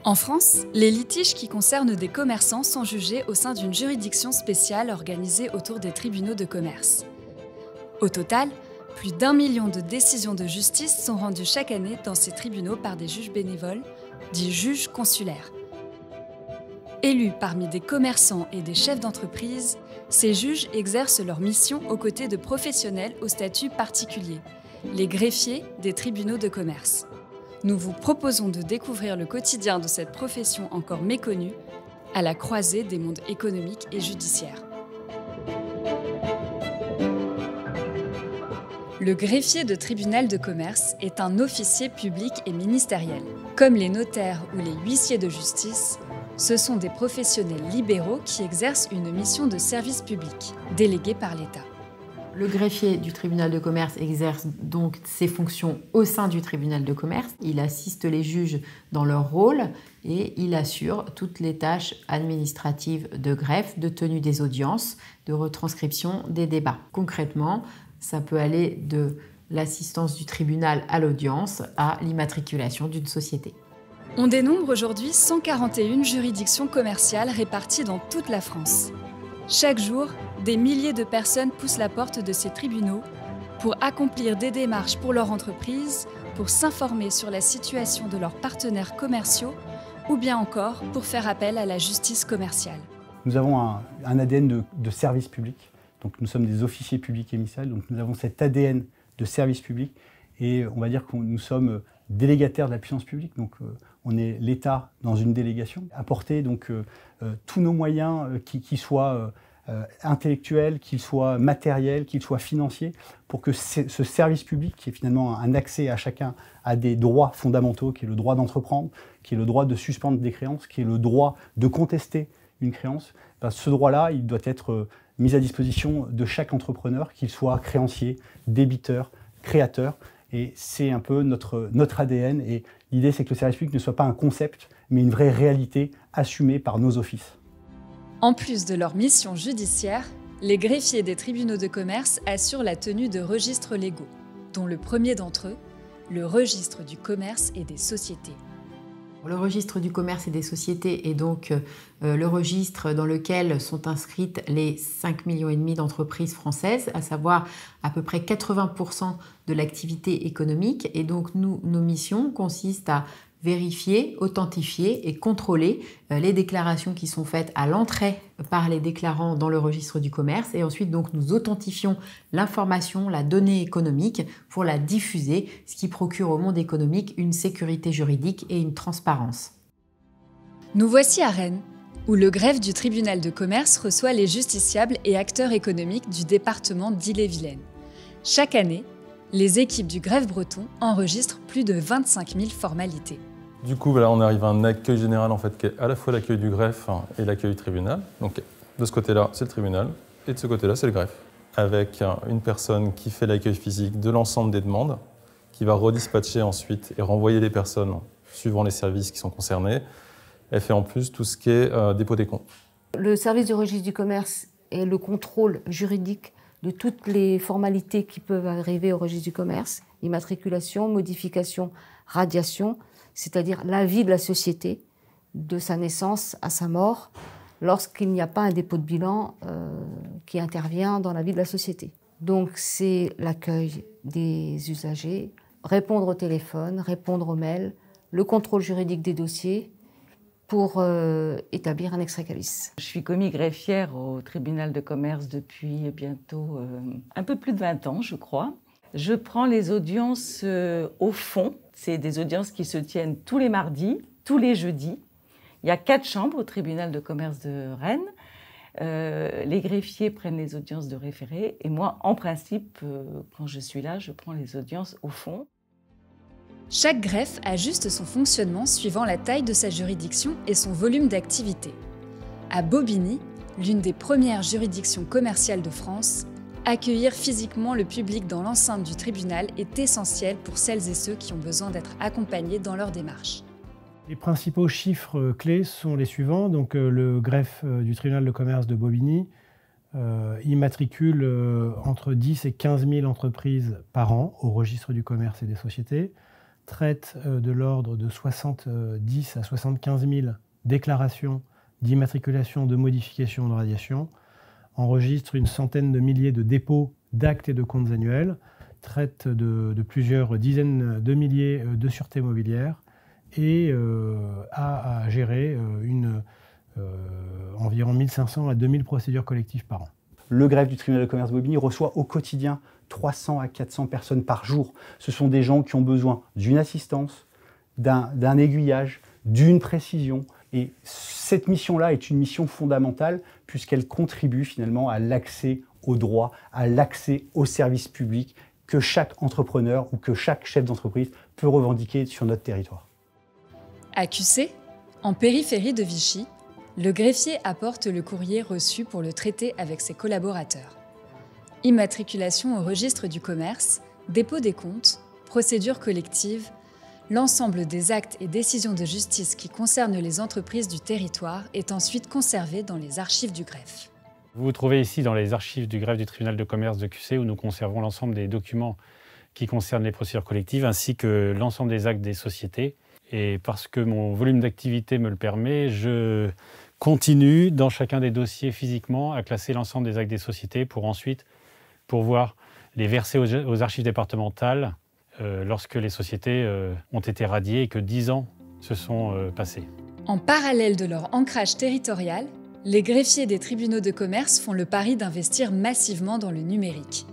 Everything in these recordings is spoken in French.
En France, les litiges qui concernent des commerçants sont jugés au sein d'une juridiction spéciale organisée autour des tribunaux de commerce. Au total, plus d'1 million de décisions de justice sont rendues chaque année dans ces tribunaux par des juges bénévoles, dits juges consulaires. Élus parmi des commerçants et des chefs d'entreprise, ces juges exercent leur mission aux côtés de professionnels au statut particulier, les greffiers des tribunaux de commerce. Nous vous proposons de découvrir le quotidien de cette profession encore méconnue, à la croisée des mondes économiques et judiciaires. Le greffier de tribunal de commerce est un officier public et ministériel. Comme les notaires ou les huissiers de justice, ce sont des professionnels libéraux qui exercent une mission de service public, déléguée par l'État. Le greffier du tribunal de commerce exerce donc ses fonctions au sein du tribunal de commerce. Il assiste les juges dans leur rôle et il assure toutes les tâches administratives de greffe, de tenue des audiences, de retranscription des débats. Concrètement, ça peut aller de l'assistance du tribunal à l'audience à l'immatriculation d'une société. On dénombre aujourd'hui 141 juridictions commerciales réparties dans toute la France. Chaque jour, des milliers de personnes poussent la porte de ces tribunaux pour accomplir des démarches pour leur entreprise, pour s'informer sur la situation de leurs partenaires commerciaux ou bien encore pour faire appel à la justice commerciale. Nous avons un ADN de service public, donc nous sommes des officiers publics émissaires, donc nous avons cet ADN de service public et on va dire que nous sommes délégataires de la puissance publique, donc on est l'État dans une délégation. Apporter donc tous nos moyens, qu'ils soient intellectuels, qu'ils soient matériels, qu'ils soient financiers, pour que ce service public, qui est finalement un accès à chacun à des droits fondamentaux, qui est le droit d'entreprendre, qui est le droit de suspendre des créances, qui est le droit de contester une créance, ce droit-là, il doit être mis à disposition de chaque entrepreneur, qu'il soit créancier, débiteur, créateur. Et c'est un peu notre ADN. Et l'idée, c'est que le service public ne soit pas un concept, mais une vraie réalité assumée par nos offices. En plus de leur mission judiciaire, les greffiers des tribunaux de commerce assurent la tenue de registres légaux, dont le premier d'entre eux, le registre du commerce et des sociétés. Le registre du commerce et des sociétés est donc le registre dans lequel sont inscrites les 5,5 millions d'entreprises françaises, à savoir à peu près 80% de l'activité économique. Et donc nos missions consistent à vérifier, authentifier et contrôler les déclarations qui sont faites à l'entrée par les déclarants dans le registre du commerce. Et ensuite, donc, nous authentifions l'information, la donnée économique pour la diffuser, ce qui procure au monde économique une sécurité juridique et une transparence. Nous voici à Rennes, où le greffe du tribunal de commerce reçoit les justiciables et acteurs économiques du département d'Ille-et-Vilaine. Chaque année, les équipes du greffe breton enregistrent plus de 25 000 formalités. Du coup, voilà, on arrive à un accueil général en fait, qui est à la fois l'accueil du greffe et l'accueil du tribunal. Donc, de ce côté-là, c'est le tribunal, et de ce côté-là, c'est le greffe. Avec une personne qui fait l'accueil physique de l'ensemble des demandes, qui va redispatcher ensuite et renvoyer les personnes suivant les services qui sont concernés. Elle fait en plus tout ce qui est dépôt des comptes. Le service du registre du commerce et le contrôle juridique de toutes les formalités qui peuvent arriver au registre du commerce, immatriculation, modification, radiation, c'est-à-dire la vie de la société, de sa naissance à sa mort, lorsqu'il n'y a pas un dépôt de bilan qui intervient dans la vie de la société. Donc c'est l'accueil des usagers, répondre au téléphone, répondre aux mails, le contrôle juridique des dossiers pour établir un extra-cabis. Je suis commis greffière au tribunal de commerce depuis bientôt un peu plus de 20 ans, je crois. Je prends les audiences au fond. C'est des audiences qui se tiennent tous les mardis, tous les jeudis. Il y a 4 chambres au tribunal de commerce de Rennes. Les greffiers prennent les audiences de référé. Et moi, en principe, quand je suis là, je prends les audiences au fond. Chaque greffe ajuste son fonctionnement suivant la taille de sa juridiction et son volume d'activité. À Bobigny, l'une des premières juridictions commerciales de France, accueillir physiquement le public dans l'enceinte du tribunal est essentiel pour celles et ceux qui ont besoin d'être accompagnés dans leur démarche. Les principaux chiffres clés sont les suivants. Donc, le greffe du tribunal de commerce de Bobigny immatricule entre 10 et 15 000 entreprises par an au registre du commerce et des sociétés. traite de l'ordre de 70 à 75 000 déclarations d'immatriculation, de modification, de radiation, enregistre une centaine de milliers de dépôts d'actes et de comptes annuels, traite de plusieurs dizaines de milliers de sûretés mobilières et a à gérer environ 1500 à 2000 procédures collectives par an. Le greffe du tribunal de commerce Bobigny reçoit au quotidien 300 à 400 personnes par jour. Ce sont des gens qui ont besoin d'une assistance, d'un aiguillage, d'une précision. Et cette mission-là est une mission fondamentale puisqu'elle contribue finalement à l'accès aux droits, à l'accès aux services publics que chaque entrepreneur ou que chaque chef d'entreprise peut revendiquer sur notre territoire. À QC, en périphérie de Vichy, le greffier apporte le courrier reçu pour le traiter avec ses collaborateurs. Immatriculation au registre du commerce, dépôt des comptes, procédures collectives, l'ensemble des actes et décisions de justice qui concernent les entreprises du territoire est ensuite conservé dans les archives du greffe. Vous vous trouvez ici dans les archives du greffe du tribunal de commerce de QC où nous conservons l'ensemble des documents qui concernent les procédures collectives ainsi que l'ensemble des actes des sociétés. Et parce que mon volume d'activité me le permet, je continue dans chacun des dossiers physiquement à classer l'ensemble des actes des sociétés pour ensuite pouvoir les verser aux archives départementales lorsque les sociétés ont été radiées et que 10 ans se sont passés. En parallèle de leur ancrage territorial, les greffiers des tribunaux de commerce font le pari d'investir massivement dans le numérique.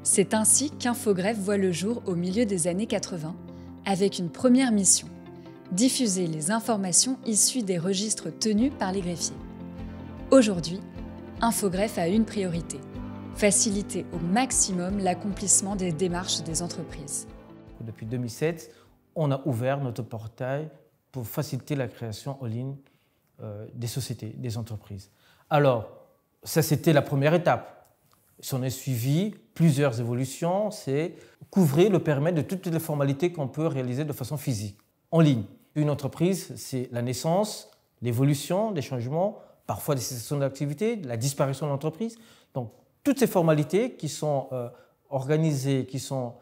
C'est ainsi qu'Infogreffe voit le jour au milieu des années 80, avec une première mission: diffuser les informations issues des registres tenus par les greffiers. Aujourd'hui, Infogreffe a une priorité: faciliter au maximum l'accomplissement des démarches des entreprises. Depuis 2007, on a ouvert notre portail pour faciliter la création en ligne des sociétés, des entreprises. Alors, ça c'était la première étape. S'en est suivi plusieurs évolutions, c'est couvrir le périmètre de toutes les formalités qu'on peut réaliser de façon physique, en ligne. Une entreprise, c'est la naissance, l'évolution, des changements, parfois des cessations d'activité, la disparition de l'entreprise. Donc, toutes ces formalités qui sont organisées, qui sont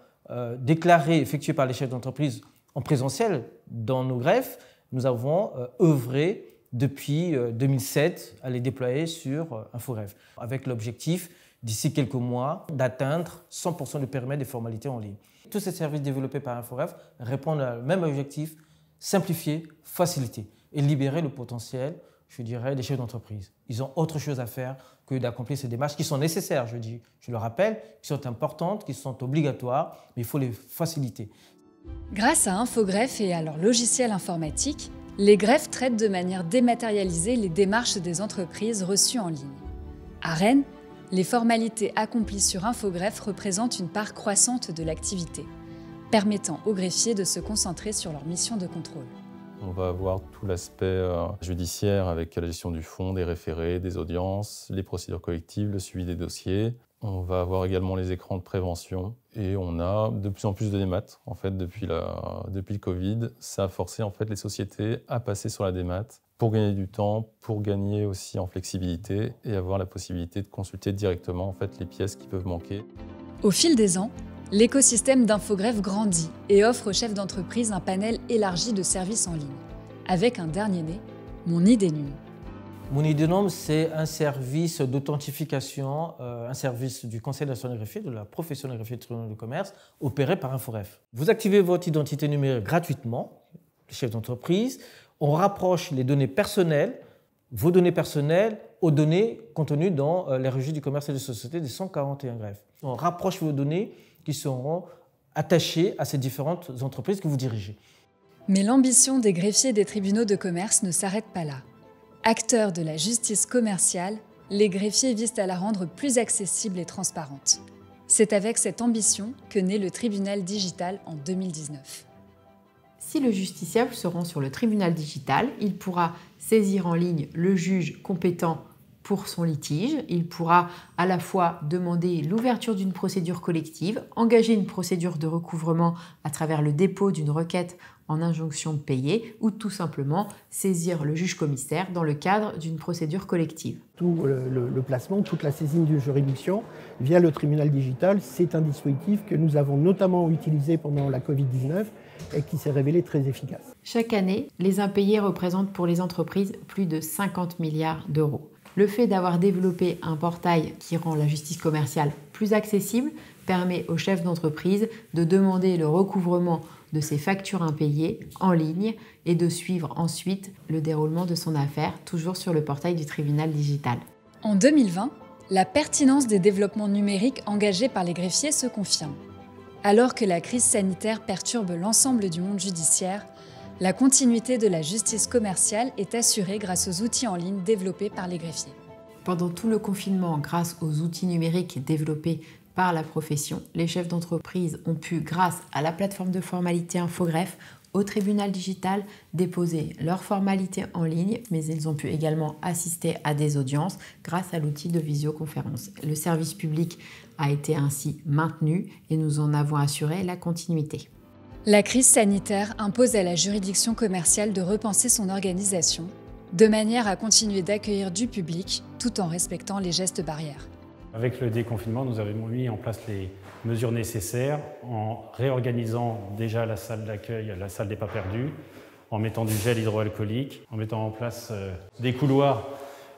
déclarées, effectuées par les chefs d'entreprise en présentiel dans nos greffes, nous avons œuvré depuis 2007 à les déployer sur Infogreffe, avec l'objectif, d'ici quelques mois, d'atteindre 100% du périmètre des formalités en ligne. Tous ces services développés par Infogreffe répondent au même objectif: simplifier, faciliter et libérer le potentiel, je dirais, des chefs d'entreprise. Ils ont autre chose à faire que d'accomplir ces démarches qui sont nécessaires, je le rappelle, qui sont importantes, qui sont obligatoires, mais il faut les faciliter. Grâce à Infogreffe et à leur logiciel informatique, les greffes traitent de manière dématérialisée les démarches des entreprises reçues en ligne. À Rennes, les formalités accomplies sur Infogreffe représentent une part croissante de l'activité, permettant aux greffiers de se concentrer sur leur mission de contrôle. On va avoir tout l'aspect judiciaire avec la gestion du fonds, des référés, des audiences, les procédures collectives, le suivi des dossiers. On va avoir également les écrans de prévention et on a de plus en plus de démat. En fait, depuis le Covid, ça a forcé en fait les sociétés à passer sur la démat pour gagner du temps, pour gagner aussi en flexibilité et avoir la possibilité de consulter directement en fait les pièces qui peuvent manquer. Au fil des ans, l'écosystème d'Infogreffe grandit et offre aux chefs d'entreprise un panel élargi de services en ligne, avec un dernier né, Mon IDNUM. Mon IDNUM, c'est un service d'authentification, un service du Conseil national de greffier, de la profession de greffier de tribunal de commerce, opéré par Infogreffe. Vous activez votre identité numérique gratuitement, le chef d'entreprise. On rapproche les données personnelles, vos données personnelles, aux données contenues dans les registres du commerce et des sociétés des 141 greffes. On rapproche vos données qui seront attachées à ces différentes entreprises que vous dirigez. Mais l'ambition des greffiers des tribunaux de commerce ne s'arrête pas là. Acteurs de la justice commerciale, les greffiers visent à la rendre plus accessible et transparente. C'est avec cette ambition que naît le tribunal digital en 2019. Si le justiciable se rend sur le tribunal digital, il pourra saisir en ligne le juge compétent pour son litige. Il pourra à la fois demander l'ouverture d'une procédure collective, engager une procédure de recouvrement à travers le dépôt d'une requête en injonction de payer ou tout simplement saisir le juge commissaire dans le cadre d'une procédure collective. Tout le placement, toute la saisine d'une juridiction via le tribunal digital, c'est un dispositif que nous avons notamment utilisé pendant la Covid-19 et qui s'est révélé très efficace. Chaque année, les impayés représentent pour les entreprises plus de 50 milliards d'euros. Le fait d'avoir développé un portail qui rend la justice commerciale plus accessible permet aux chefs d'entreprise de demander le recouvrement de ses factures impayées en ligne et de suivre ensuite le déroulement de son affaire, toujours sur le portail du tribunal digital. En 2020, la pertinence des développements numériques engagés par les greffiers se confirme. Alors que la crise sanitaire perturbe l'ensemble du monde judiciaire, la continuité de la justice commerciale est assurée grâce aux outils en ligne développés par les greffiers. Pendant tout le confinement, grâce aux outils numériques développés par la profession, les chefs d'entreprise ont pu, grâce à la plateforme de formalité Infogreffe, au tribunal digital, déposer leurs formalités en ligne, mais ils ont pu également assister à des audiences grâce à l'outil de visioconférence. Le service public a été ainsi maintenu et nous en avons assuré la continuité. La crise sanitaire impose à la juridiction commerciale de repenser son organisation, de manière à continuer d'accueillir du public tout en respectant les gestes barrières. Avec le déconfinement, nous avons mis en place les mesures nécessaires en réorganisant déjà la salle d'accueil, la salle des pas perdus, en mettant du gel hydroalcoolique, en mettant en place des couloirs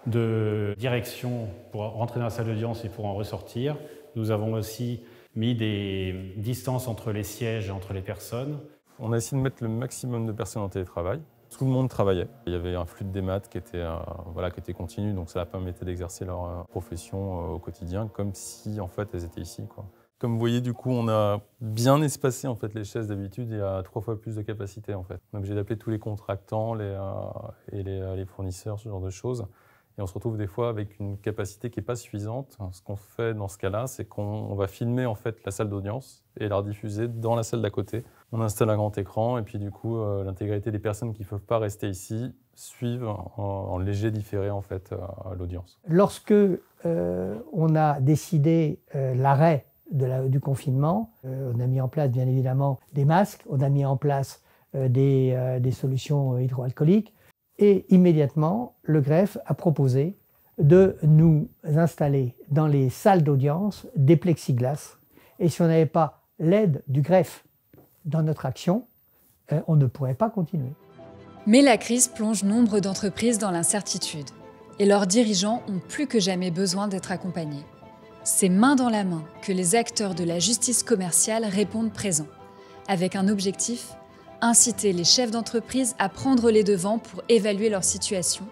de direction pour rentrer dans la salle d'audience et pour en ressortir. Nous avons aussi mis des distances entre les sièges et entre les personnes. On a essayé de mettre le maximum de personnes en télétravail. Tout le monde travaillait. Il y avait un flux de démat qui était continu, donc ça leur permettait d'exercer leur profession au quotidien, comme si en fait elles étaient ici, quoi. Comme vous voyez, du coup, on a bien espacé en fait les chaises d'habitude. Il y a 3 fois plus de capacité en fait. On est obligé d'appeler tous les contractants les fournisseurs, ce genre de choses. Et on se retrouve des fois avec une capacité qui n'est pas suffisante. Ce qu'on fait dans ce cas-là, c'est qu'on va filmer en fait la salle d'audience et la rediffuser dans la salle d'à côté. On installe un grand écran et puis du coup, l'intégralité des personnes qui ne peuvent pas rester ici suivent en léger différé en fait à l'audience. Lorsque on a décidé l'arrêt du confinement, on a mis en place bien évidemment des masques, on a mis en place des solutions hydroalcooliques. Et immédiatement, le greffe a proposé de nous installer dans les salles d'audience des plexiglas. Et si on n'avait pas l'aide du greffe dans notre action, on ne pourrait pas continuer. Mais la crise plonge nombre d'entreprises dans l'incertitude. Et leurs dirigeants ont plus que jamais besoin d'être accompagnés. C'est main dans la main que les acteurs de la justice commerciale répondent présents, avec un objectif: inciter les chefs d'entreprise à prendre les devants pour évaluer leur situation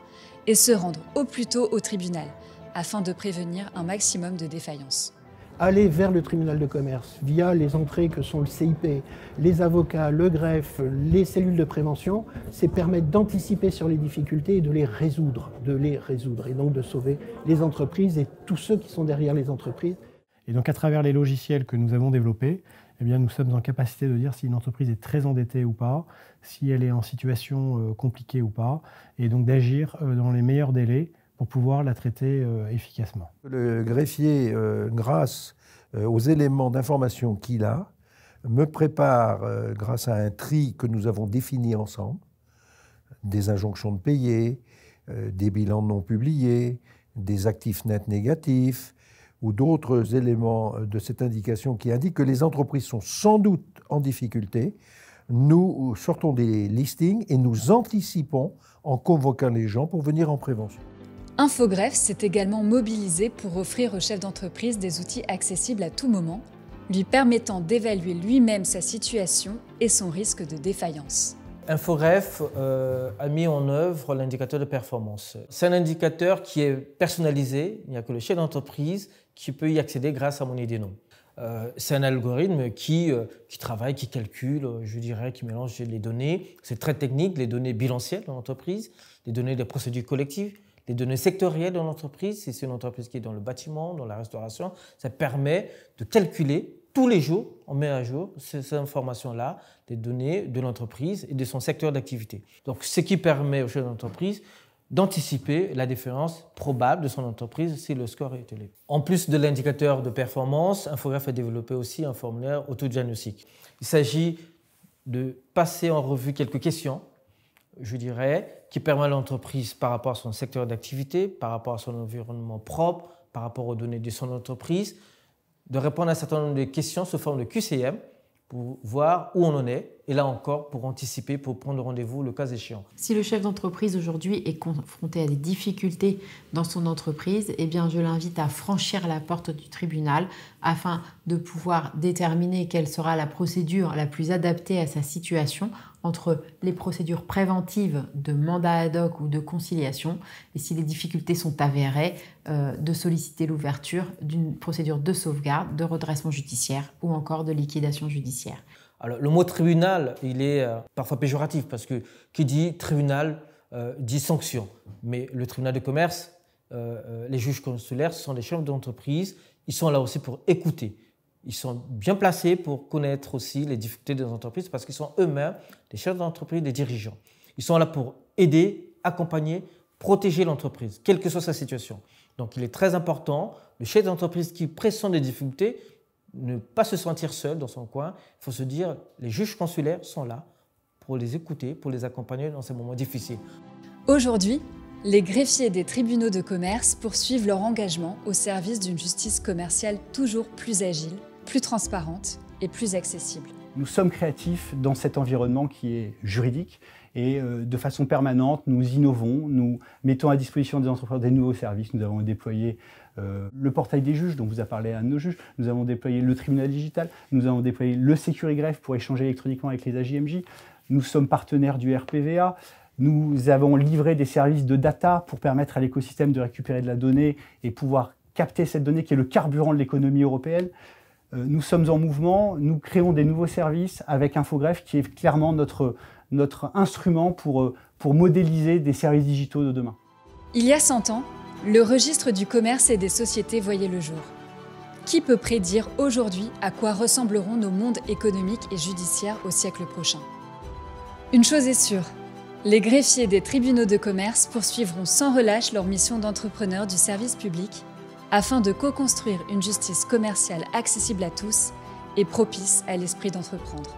et se rendre au plus tôt au tribunal, afin de prévenir un maximum de défaillances. Aller vers le tribunal de commerce via les entrées que sont le CIP, les avocats, le greffe, les cellules de prévention, c'est permettre d'anticiper sur les difficultés et de les résoudre, et donc de sauver les entreprises et tous ceux qui sont derrière les entreprises. Et donc à travers les logiciels que nous avons développés, eh bien, nous sommes en capacité de dire si une entreprise est très endettée ou pas, si elle est en situation compliquée ou pas, et donc d'agir dans les meilleurs délais pour pouvoir la traiter efficacement. Le greffier, grâce aux éléments d'information qu'il a, me prépare, grâce à un tri que nous avons défini ensemble, des injonctions de payer, des bilans non publiés, des actifs nets négatifs, ou d'autres éléments de cette indication qui indiquent que les entreprises sont sans doute en difficulté. Nous sortons des listings et nous anticipons en convoquant les gens pour venir en prévention. Infogreffe s'est également mobilisé pour offrir aux chefs d'entreprise des outils accessibles à tout moment, lui permettant d'évaluer lui-même sa situation et son risque de défaillance. Infogreffe a mis en œuvre l'indicateur de performance. C'est un indicateur qui est personnalisé. Il n'y a que le chef d'entreprise qui peut y accéder grâce à mon ID-nom. C'est un algorithme qui travaille, qui calcule, je dirais, qui mélange les données. C'est très technique, les données bilancielles de l'entreprise, les données des procédures collectives, les données sectorielles de l'entreprise. Si c'est une entreprise qui est dans le bâtiment, dans la restauration, ça permet de calculer tous les jours, on met à jour ces informations-là, les données de l'entreprise et de son secteur d'activité. Donc, ce qui permet aux chefs d'entreprise d'anticiper la différence probable de son entreprise si le score est élevé. En plus de l'indicateur de performance, Infogreffe a développé aussi un formulaire autodiagnostic. Il s'agit de passer en revue quelques questions, je dirais, qui permettent à l'entreprise par rapport à son secteur d'activité, par rapport à son environnement propre, par rapport aux données de son entreprise, de répondre à un certain nombre de questions sous forme de QCM pour voir où on en est, et là encore pour anticiper, pour prendre rendez-vous le cas échéant. Si le chef d'entreprise aujourd'hui est confronté à des difficultés dans son entreprise, eh bien je l'invite à franchir la porte du tribunal afin de pouvoir déterminer quelle sera la procédure la plus adaptée à sa situation entre les procédures préventives de mandat ad hoc ou de conciliation, et si les difficultés sont avérées, de solliciter l'ouverture d'une procédure de sauvegarde, de redressement judiciaire ou encore de liquidation judiciaire. Alors, le mot tribunal, il est parfois péjoratif parce que qui dit tribunal dit sanction. Mais le tribunal de commerce, les juges consulaires, ce sont des chefs d'entreprise. Ils sont là aussi pour écouter. Ils sont bien placés pour connaître aussi les difficultés des entreprises parce qu'ils sont eux-mêmes des chefs d'entreprise, des dirigeants. Ils sont là pour aider, accompagner, protéger l'entreprise, quelle que soit sa situation. Donc il est très important, le chef d'entreprise qui pressent des difficultés, ne pas se sentir seul dans son coin. Il faut se dire, les juges consulaires sont là pour les écouter, pour les accompagner dans ces moments difficiles. Aujourd'hui, les greffiers des tribunaux de commerce poursuivent leur engagement au service d'une justice commerciale toujours plus agile, plus transparente et plus accessible. Nous sommes créatifs dans cet environnement qui est juridique et de façon permanente, nous innovons, nous mettons à disposition des entrepreneurs des nouveaux services. Nous avons déployé le portail des juges, dont vous a parlé un de nos juges. Nous avons déployé le tribunal digital. Nous avons déployé le Sécurigreffe pour échanger électroniquement avec les AJMJ. Nous sommes partenaires du RPVA. Nous avons livré des services de data pour permettre à l'écosystème de récupérer de la donnée et pouvoir capter cette donnée qui est le carburant de l'économie européenne. Nous sommes en mouvement, nous créons des nouveaux services avec Infogreffe qui est clairement notre instrument pour modéliser des services digitaux de demain. Il y a 100 ans, le registre du commerce et des sociétés voyait le jour. Qui peut prédire aujourd'hui à quoi ressembleront nos mondes économiques et judiciaires au siècle prochain? Une chose est sûre, les greffiers des tribunaux de commerce poursuivront sans relâche leur mission d'entrepreneurs du service public afin de co-construire une justice commerciale accessible à tous et propice à l'esprit d'entreprendre.